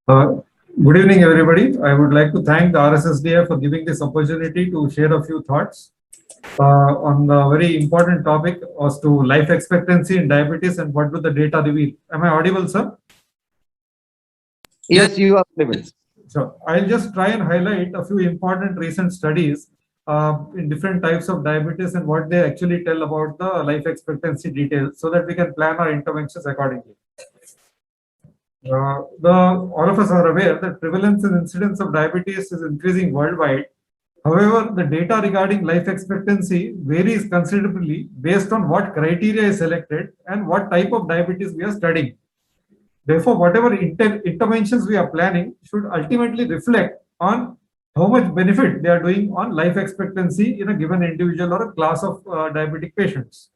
Uh, Good evening, everybody. I would like to thank the RSSDI for giving this opportunity to share a few thoughts on the very important topic as to life expectancy in diabetes and what do the data reveal. Am I audible, sir? Yes, you are audible. So I'll just try and highlight a few important recent studies in different types of diabetes and what they actually tell about the life expectancy details so that we can plan our interventions accordingly. All of us are aware that prevalence and incidence of diabetes is increasing worldwide. However, the data regarding life expectancy varies considerably based on what criteria is selected and what type of diabetes we are studying. Therefore, whatever interventions we are planning should ultimately reflect on how much benefit they are doing on life expectancy in a given individual or a class of diabetic patients.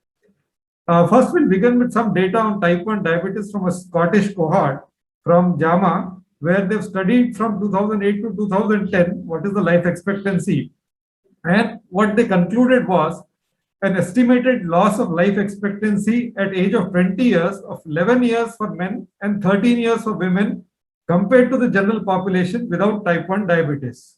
First, we'll begin with some data on type 1 diabetes from a Scottish cohort from JAMA, where they've studied from 2008 to 2010 what is the life expectancy. And what they concluded was an estimated loss of life expectancy at age of 20 years of 11 years for men and 13 years for women compared to the general population without type 1 diabetes.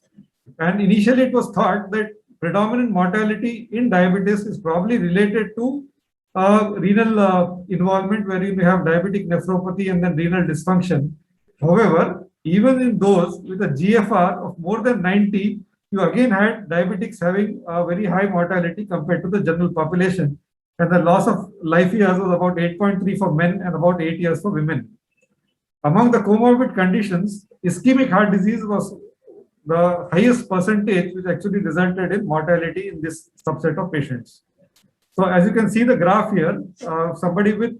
And initially it was thought that predominant mortality in diabetes is probably related to renal involvement where you may have diabetic nephropathy and then renal dysfunction. However, even in those with a GFR of more than 90, you again had diabetics having a very high mortality compared to the general population. And the loss of life years was about 8.3 for men and about 8 years for women. Among the comorbid conditions, ischemic heart disease was the highest percentage, which actually resulted in mortality in this subset of patients. So as you can see the graph here, somebody with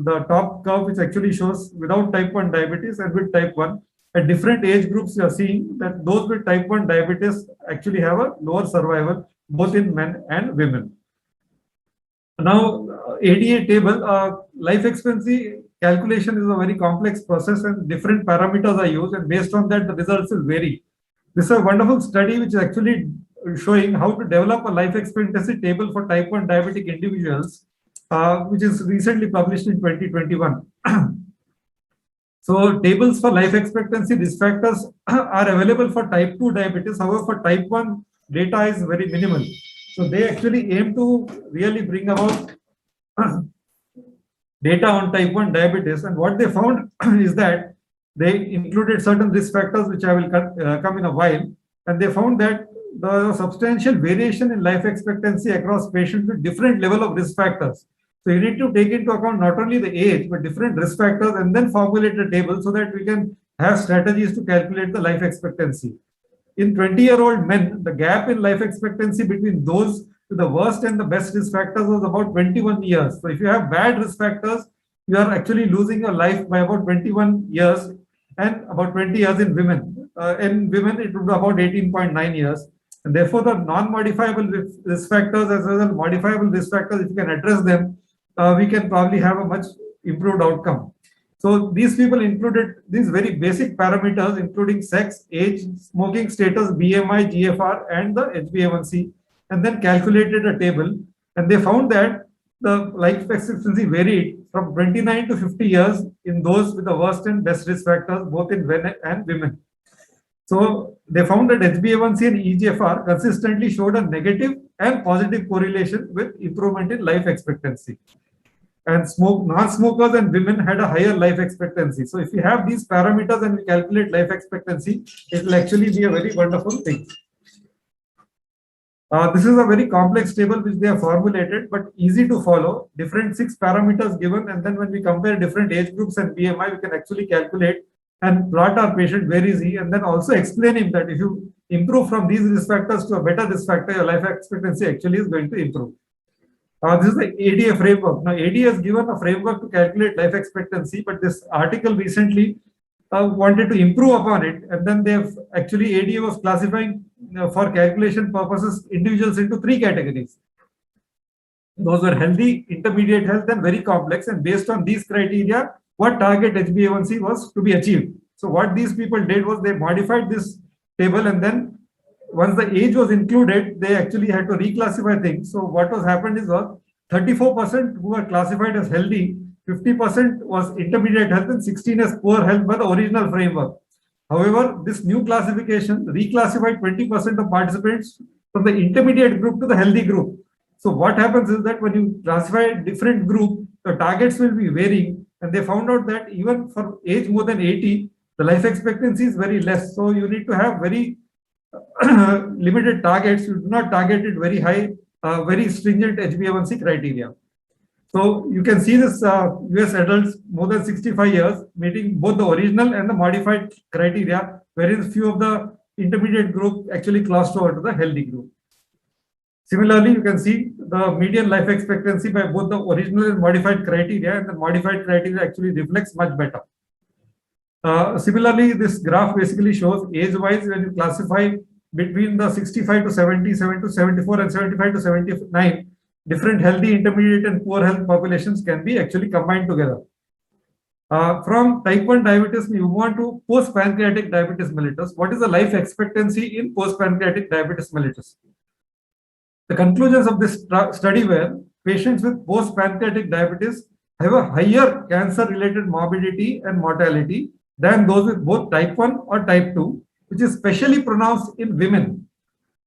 the top curve, which actually shows without type 1 diabetes and with type 1, at different age groups, you are seeing that those with type 1 diabetes actually have a lower survival, both in men and women. Now, ADA table, life expectancy calculation is a very complex process and different parameters are used, and based on that, the results will vary. This is a wonderful study which is actually showing how to develop a life expectancy table for type 1 diabetic individuals, which is recently published in 2021. So tables for life expectancy risk factors are available for type 2 diabetes. However, for type 1, data is very minimal. So they actually aim to really bring about data on type 1 diabetes. And what they found is that they included certain risk factors, which I will come in a while. And they found that the substantial variation in life expectancy across patients with different level of risk factors. So you need to take into account not only the age, but different risk factors and then formulate a table so that we can have strategies to calculate the life expectancy. In 20-year-old men, the gap in life expectancy between those with the worst and the best risk factors was about 21 years. So if you have bad risk factors, you are actually losing your life by about 21 years and about 20 years in women. In women, it would be about 18.9 years. And therefore, the non-modifiable risk factors as well as modifiable risk factors, if you can address them, we can probably have a much improved outcome. So these people included these very basic parameters, including sex, age, smoking status, BMI, GFR, and the HbA1c, and then calculated a table. And they found that the life expectancy varied from 29 to 50 years in those with the worst and best risk factors, both in men and women. So they found that HbA1c and eGFR consistently showed a negative and positive correlation with improvement in life expectancy. And non-smokers and women had a higher life expectancy. So if we have these parameters and we calculate life expectancy, it will actually be a very wonderful thing. This is a very complex table which they have formulated, but easy to follow. Different 6 parameters given, and then when we compare different age groups and BMI, we can actually calculate and plot our patient where is he, and then also explain him that if you improve from these risk factors to a better risk factor, your life expectancy actually is going to improve. This is the ADA framework. Now, ADA has given a framework to calculate life expectancy, but this article recently wanted to improve upon it, and then they've actually ADA was classifying for calculation purposes individuals into 3 categories. Those were healthy, intermediate health, and very complex. And based on these criteria, what target HbA1c was to be achieved. So what these people did was they modified this table, and then once the age was included, they actually had to reclassify things. So what was happened is 34% who were classified as healthy, 50% was intermediate health, and 16 as poor health by the original framework. However, this new classification reclassified 20% of participants from the intermediate group to the healthy group. So what happens is that when you classify a different group, the targets will be varying, and they found out that even for age more than 80, the life expectancy is very less. So you need to have very limited targets. You do not target it very high, very stringent HbA1c criteria. So you can see this US adults more than 65 years meeting both the original and the modified criteria, whereas few of the intermediate group actually crossed over to the healthy group. Similarly, you can see the median life expectancy by both the original and modified criteria, and the modified criteria actually reflects much better. Similarly, this graph basically shows age-wise when you classify between the 65 to 70, 70 to 74, and 75 to 79, different healthy, intermediate, and poor health populations can be actually combined together. From type 1 diabetes, we move on to post-pancreatic diabetes mellitus. What is the life expectancy in post-pancreatic diabetes mellitus? The conclusions of this study were patients with post-pancreatic diabetes have a higher cancer-related morbidity and mortality than those with both type 1 or type 2, which is especially pronounced in women.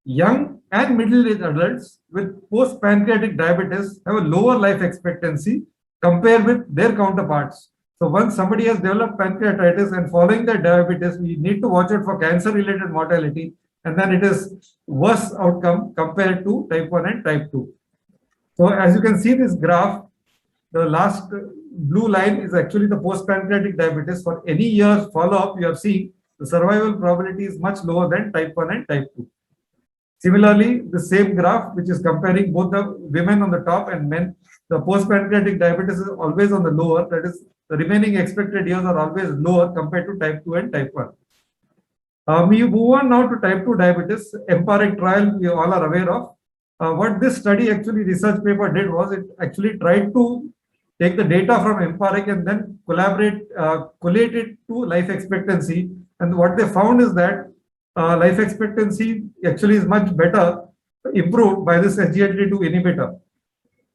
Young and middle-aged adults with post-pancreatic diabetes have a lower life expectancy compared with their counterparts. So once somebody has developed pancreatitis and following their diabetes, we need to watch out for cancer-related mortality, and then it is worse outcome compared to type 1 and type 2. So as you can see this graph, the last blue line is actually the post-pancreatic diabetes. For any year follow-up, you are seeing the survival probability is much lower than type 1 and type 2. Similarly, the same graph, which is comparing both the women on the top and men, the post-pancreatic diabetes is always on the lower, that is, the remaining expected years are always lower compared to type 2 and type 1. We move on now to type 2 diabetes, EMPAREC trial we all are aware of. What this study actually research paper did was it actually tried to take the data from EMPAREC and then collate it to life expectancy. And what they found is that life expectancy actually is much better improved by this SGLT2 inhibitor.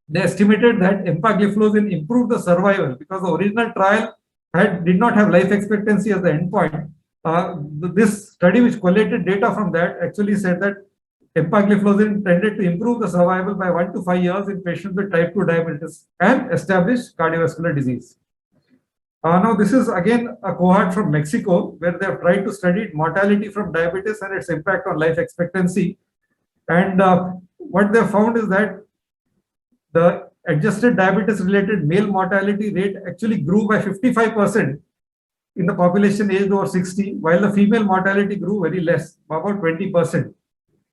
They estimated that empagliflozin improved the survival because the original trial did not have life expectancy as the endpoint. This study, which collated data from that, actually said that empagliflozin tended to improve the survival by 1 to 5 years in patients with type 2 diabetes and established cardiovascular disease. Now, this is again a cohort from Mexico where they have tried to study mortality from diabetes and its impact on life expectancy. And what they found is that the adjusted diabetes-related male mortality rate actually grew by 55% in the population aged over 60, while the female mortality grew very less, about 20%.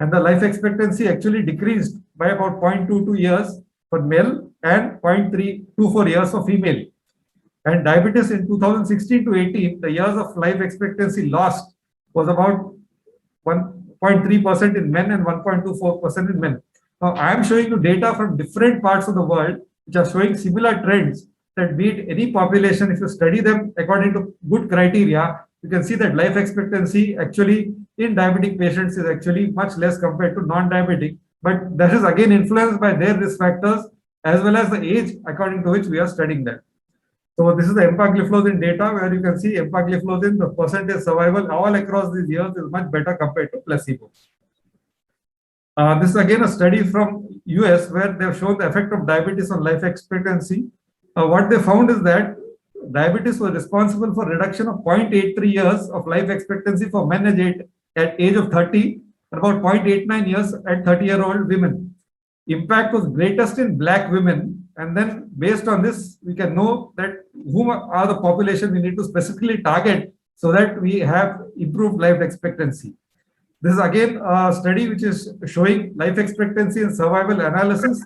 And the life expectancy actually decreased by about 0.22 years for male and 0.324 years for female. And diabetes in 2016 to 18, the years of life expectancy lost was about 1.3% in men and 1.24% in men. Now, I am showing you data from different parts of the world which are showing similar trends that beat any population. If you study them according to good criteria, you can see that life expectancy actually in diabetic patients is actually much less compared to non-diabetic. But that is again influenced by their risk factors as well as the age according to which we are studying that. So this is the empagliflozin data where you can see empagliflozin, the percentage survival all across these years is much better compared to placebo. This is again a study from US where they have shown the effect of diabetes on life expectancy. What they found is that diabetes was responsible for reduction of 0.83 years of life expectancy for men at age of 30 and about 0.89 years at 30-year-old women. Impact was greatest in Black women, and then based on this, we can know that whom are the population we need to specifically target so that we have improved life expectancy. This is again a study which is showing life expectancy and survival analysis.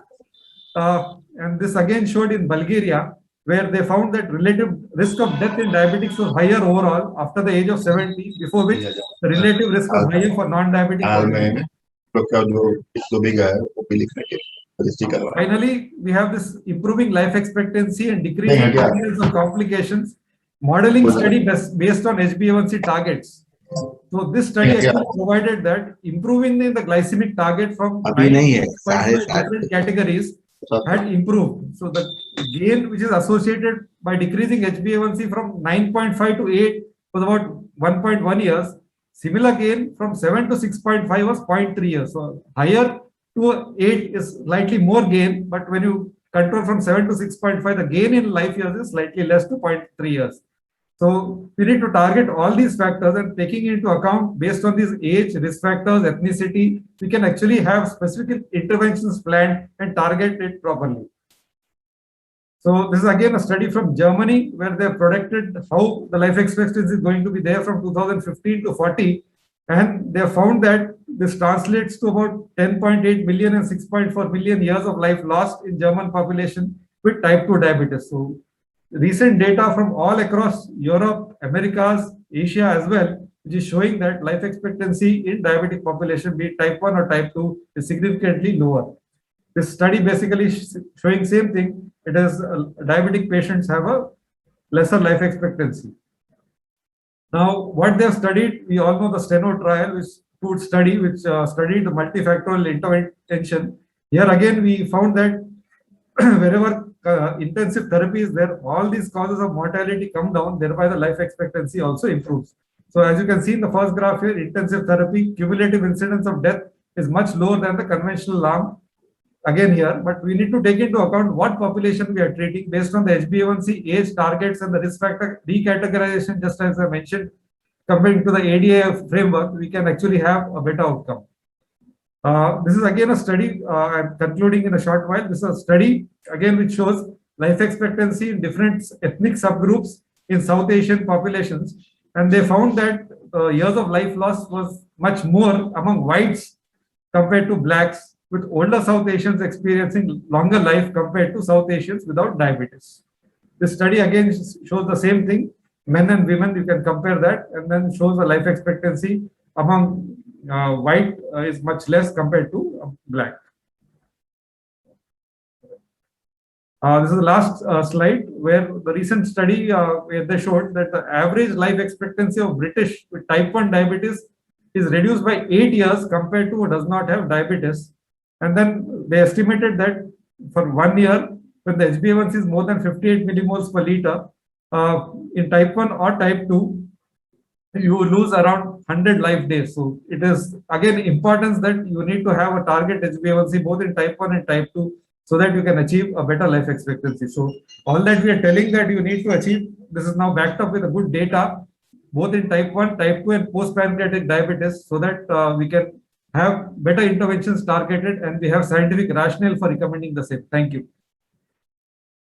And this again showed in Bulgaria, where they found that relative risk of death in diabetics was higher overall after the age of 70, before which the relative risk was higher for non-diabetic. Finally, we have this improving life expectancy and decreasing incidence of complications, modeling study based on HbA1c targets. So this study actually provided that improving the glycemic target from different categories had improved. So the gain which is associated by decreasing HbA1c from 9.5 to 8 was about 1.1 years. Similar gain from 7 to 6.5 was 0.3 years. So higher to 8 is slightly more gain, but when you control from 7 to 6.5, the gain in life years is slightly less to 0.3 years. So we need to target all these factors, and taking into account based on these age, risk factors, ethnicity, we can actually have specific interventions planned and target it properly. So this is again a study from Germany where they have predicted how the life expectancy is going to be there from 2015 to 40, and they have found that this translates to about 10.8 million and 6.4 million years of life lost in German population with type 2 diabetes. So recent data from all across Europe, Americas, Asia as well, which is showing that life expectancy in diabetic population, be it type 1 or type 2, is significantly lower. This study basically showing same thing. It is diabetic patients have a lesser life expectancy. Now, what they have studied, we all know the STENO trial, which food study, which studied the multifactorial intervention. Here again, we found that wherever intensive therapy is there, all these causes of mortality come down, thereby the life expectancy also improves. So as you can see in the first graph here, intensive therapy, cumulative incidence of death is much lower than the conventional arm. Again here, but we need to take into account what population we are treating based on the HbA1c age targets and the risk factor recategorization, just as I mentioned, comparing to the ADA framework, we can actually have a better outcome. This is again a study, I'm concluding in a short while. This is a study again which shows life expectancy in different ethnic subgroups in South Asian populations. And they found that years of life loss was much more among whites compared to blacks, with older South Asians experiencing longer life compared to South Asians without diabetes. This study again shows the same thing. Men and women, you can compare that, and then shows the life expectancy among white is much less compared to black. This is the last slide where the recent study where they showed that the average life expectancy of British with type 1 diabetes is reduced by 8 years compared to who does not have diabetes. And then they estimated that for 1 year, when the HbA1c is more than 58 millimoles per liter, in type 1 or type 2, you lose around 100 life days. So it is again importance that you need to have a target HbA1c both in type 1 and type 2 so that you can achieve a better life expectancy. So all that we are telling that you need to achieve, this is now backed up with a good data, both in type 1, type 2 and post-pancreatic diabetes, so that we can have better interventions targeted and we have scientific rationale for recommending the same. Thank you.